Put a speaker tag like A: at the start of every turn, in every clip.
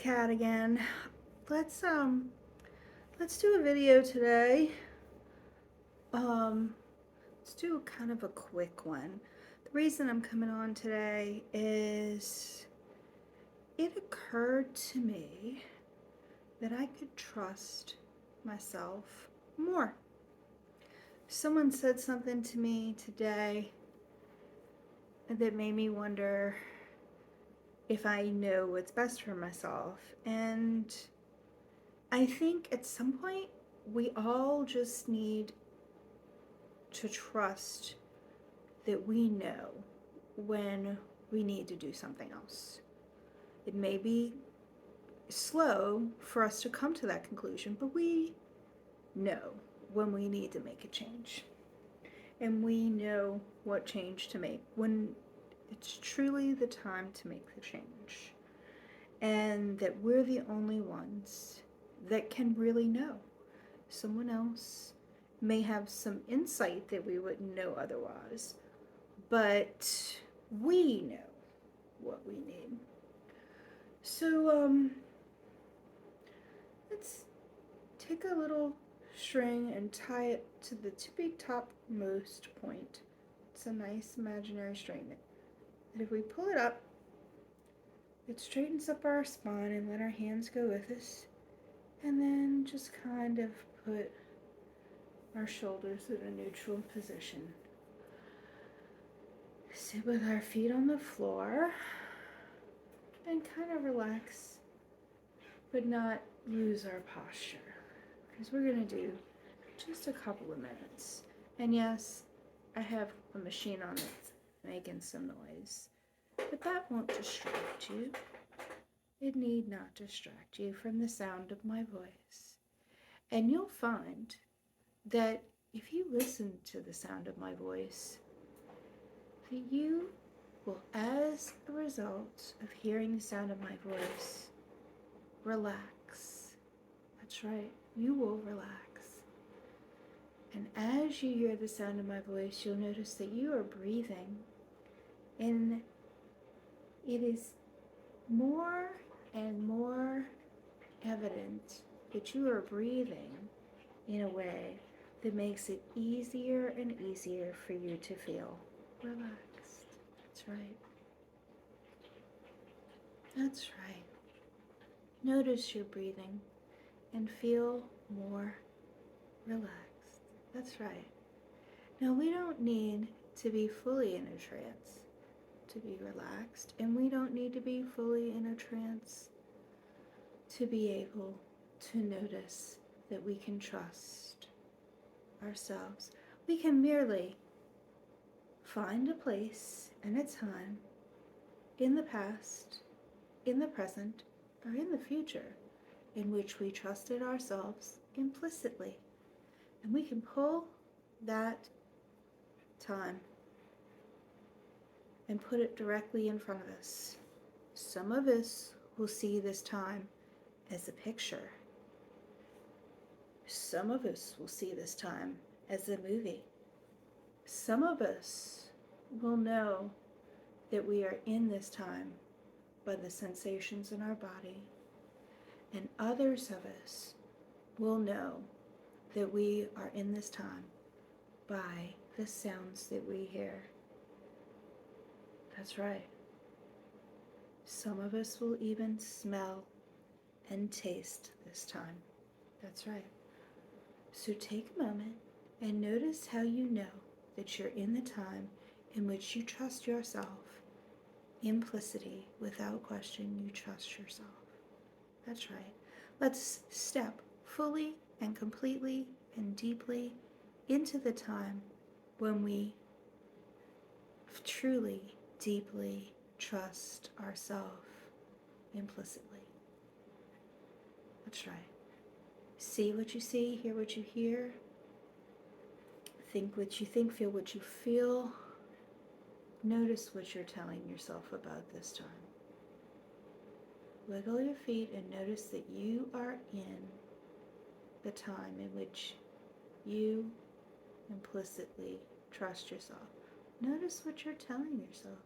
A: Kat again. Let's um let's do a video today. Um let's do kind of a quick one. The reason I'm coming on today is it occurred to me that I could trust myself more. Someone said something to me today that made me wonder if I know what's best for myself. And I think at some point we all just need to trust that we know when we need to do something else. It may be slow for us to come to that conclusion, but we know when we need to make a change. And we know what change to make when it's truly the time to make the change. And that we're the only ones that can really know. Someone else may have some insight that we wouldn't know otherwise, but we know what we need. So, let's take a little string and tie it to the tippy topmost point. It's a nice imaginary string that if we pull it up, it straightens up our spine and let our hands go with us. And then just kind of put our shoulders in a neutral position. Sit with our feet on the floor and kind of relax, but not lose our posture. Because we're going to do just a couple of minutes. And yes, I have a machine on it making some noise, but that won't distract you. It need not distract you from the sound of my voice. And you'll find that if you listen to the sound of my voice, that you will, as a result of hearing the sound of my voice, relax. That's right, you will relax. And as you hear the sound of my voice, you'll notice that you are breathing, and it is more and more evident that you are breathing in a way that makes it easier and easier for you to feel relaxed. That's right. That's right. Notice your breathing and feel more relaxed. That's right. Now, we don't need to be fully in a trance to be relaxed, and we don't need to be fully in a trance to be able to notice that we can trust ourselves. We can merely find a place and a time in the past, in the present, or in the future in which we trusted ourselves implicitly. And we can pull that time and put it directly in front of us. Some of us will see this time as a picture. Some of us will see this time as a movie. Some of us will know that we are in this time by the sensations in our body. And others of us will know that we are in this time by the sounds that we hear. That's right. Some of us will even smell and taste this time. That's right. So take a moment and notice how you know that you're in the time in which you trust yourself. Implicity, without question, you trust yourself. That's right. Let's step fully and completely and deeply into the time when we truly, deeply trust ourselves implicitly. That's right. See what you see, hear what you hear, think what you think, feel what you feel. Notice what you're telling yourself about this time. Wiggle your feet and notice that you are in the time in which you implicitly trust yourself. Notice what you're telling yourself.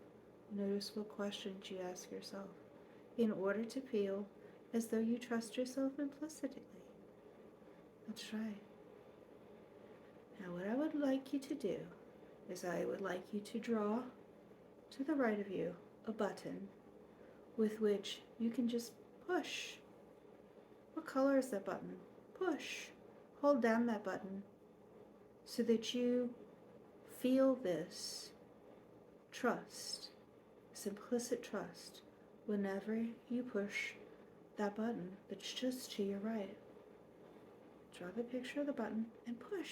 A: Notice what questions you ask yourself in order to feel as though you trust yourself implicitly. That's right. Now what I would like you to do is I would like you to draw to the right of you a button with which you can just push. What color is that button? Push. Hold down that button so that you feel this trust, this implicit trust, whenever you push that button that's just to your right. Draw the picture of the button and push.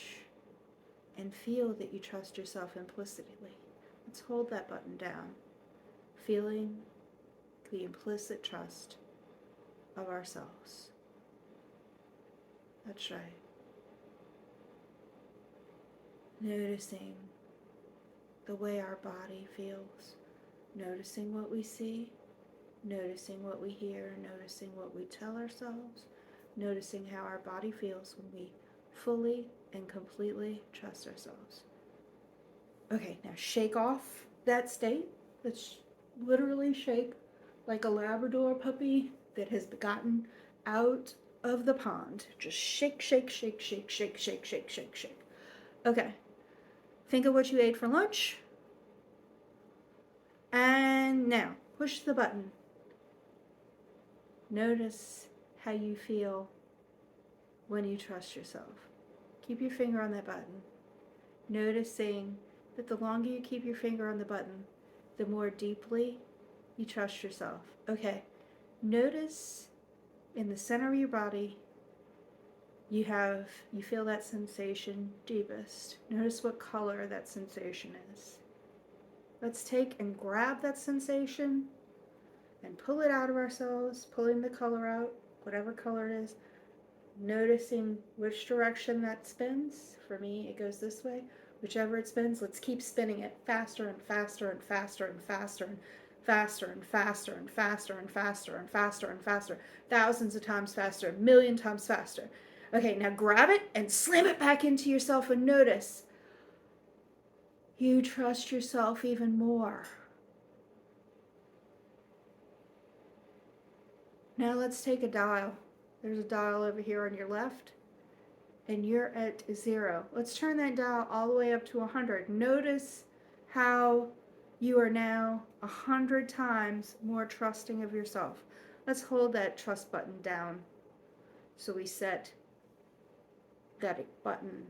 A: And feel that you trust yourself implicitly. Let's hold that button down, feeling the implicit trust of ourselves. That's right. Noticing the way our body feels, noticing what we see, noticing what we hear, noticing what we tell ourselves, noticing how our body feels when we fully and completely trust ourselves. Okay, now shake off that state. Let's literally shake like a Labrador puppy that has gotten out of the pond. Just shake, shake, shake, shake, shake, shake, shake, shake, shake. Okay, think of what you ate for lunch. And now, push the button. Notice how you feel when you trust yourself. Keep your finger on that button. Noticing that the longer you keep your finger on the button, the more deeply you trust yourself. Okay, notice in the center of your body, you feel that sensation deepest. Notice what color that sensation is. Let's take and grab that sensation and pull it out of ourselves, pulling the color out, whatever color it is, noticing which direction that spins. For me, it goes this way. Whichever it spins, let's keep spinning it faster and faster and faster and faster and faster and faster and faster and faster and faster and faster, thousands of times faster, a million times faster. Okay, now grab it and slam it back into yourself and notice you trust yourself even more. Now let's take a dial. There's a dial over here on your left, and you're at 0. Let's turn that dial all the way up to 100. Notice how you are now 100 times more trusting of yourself. Let's hold that trust button down. So we set that button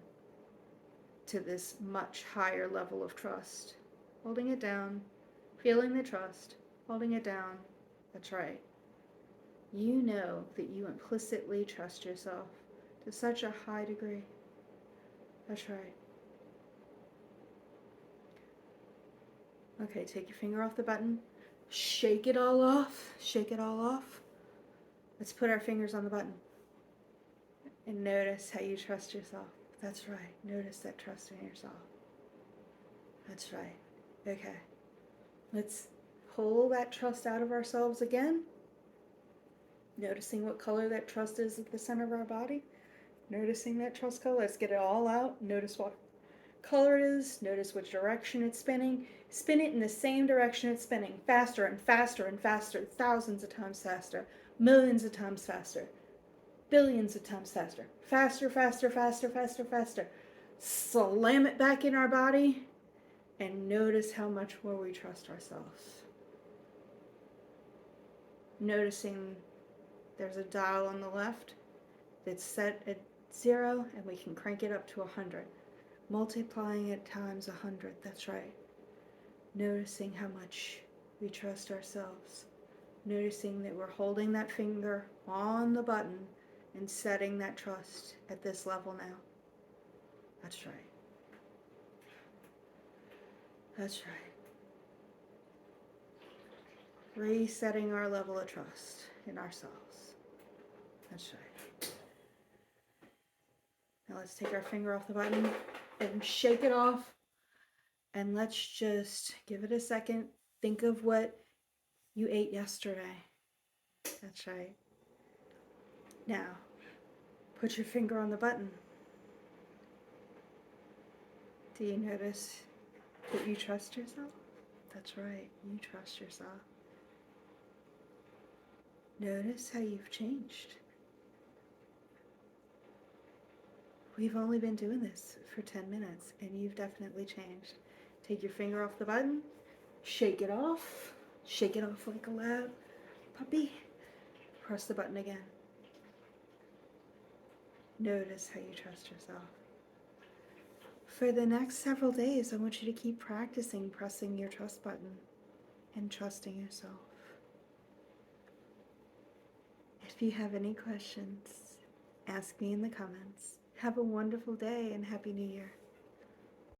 A: to this much higher level of trust. Holding it down, feeling the trust, holding it down. That's right. You know that you implicitly trust yourself to such a high degree. That's right. Okay, take your finger off the button. Shake it all off. Shake it all off. Let's put our fingers on the button. And notice how you trust yourself. That's right. Notice that trust in yourself. That's right. Okay. Let's pull that trust out of ourselves again. Noticing what color that trust is at the center of our body. Noticing that trust color. Let's get it all out. Notice what color it is. Notice which direction it's spinning. Spin it in the same direction it's spinning. Faster and faster and faster. Thousands of times faster. Millions of times faster. Billions of times faster. Faster, faster, faster, faster, faster. Slam it back in our body and notice how much more we trust ourselves. Noticing there's a dial on the left that's set at 0 and we can crank it up to 100. Multiplying it times 100, that's right. Noticing how much we trust ourselves. Noticing that we're holding that finger on the button and setting that trust at this level now. That's right. That's right. Resetting our level of trust in ourselves. That's right. Now let's take our finger off the button and shake it off. And let's just give it a second. Think of what you ate yesterday. That's right. Now, put your finger on the button. Do you notice that you trust yourself? That's right, you trust yourself. Notice how you've changed. We've only been doing this for 10 minutes and you've definitely changed. Take your finger off the button, shake it off like a loud puppy, press the button again. Notice how you trust yourself. For the next several days, I want you to keep practicing pressing your trust button and trusting yourself. If you have any questions, ask me in the comments. Have a wonderful day and Happy New Year.